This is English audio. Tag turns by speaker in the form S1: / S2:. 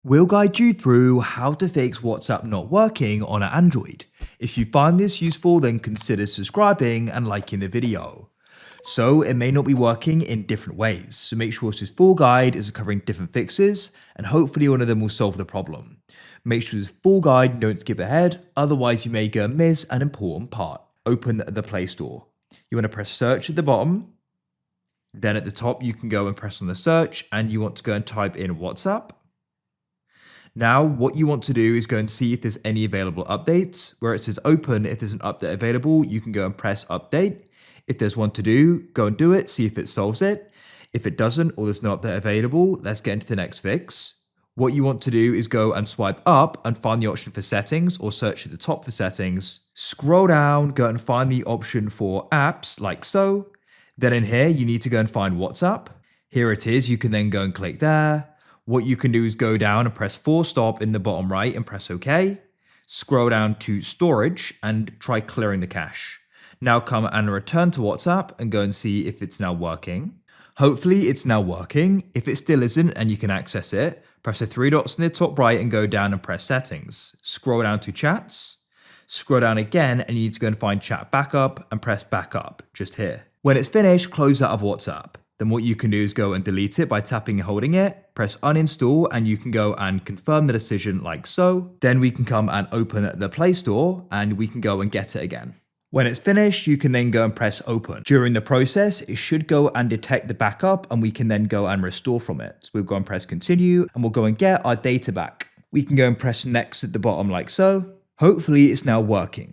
S1: We'll guide you through how to fix WhatsApp not working on an Android. If you find this useful, then consider subscribing and liking the video. So it may not be working in different ways, so make sure this full guide is covering different fixes and hopefully one of them will solve the problem. Make sure this full guide and don't skip ahead, otherwise you may go and miss an important part. Open the Play Store. You want to press search at the bottom. Then at the top you can go and press on the search and you want to go and type in WhatsApp. Now, what you want to do is go and see if there's any available updates. Where it says open, if there's an update available, you can go and press update. If there's one to do, go and do it, see if it solves it. If it doesn't or there's no update available, let's get into the next fix. What you want to do is go and swipe up and find the option for settings or search at the top for settings. Scroll down, go and find the option for apps like so. Then in here, you need to go and find WhatsApp. Here it is, you can then go and click there. What you can do is go down and press force stop in the bottom right and press OK. Scroll down to storage and try clearing the cache. Now come and return to WhatsApp and go and see if it's now working. Hopefully it's now working. If it still isn't and you can access it, press the three dots in the top right and go down and press settings. Scroll down to chats. Scroll down again and you need to go and find chat backup and press backup just here. When it's finished, close out of WhatsApp. Then what you can do is go and delete it by tapping and holding it, press uninstall and you can go and confirm the decision like so. Then we can come and open the Play Store and we can go and get it again. When it's finished, you can then go and press open. During the process, it should go and detect the backup and we can then go and restore from it. So we'll go and press continue and we'll go and get our data back. We can go and press next at the bottom like so. Hopefully it's now working.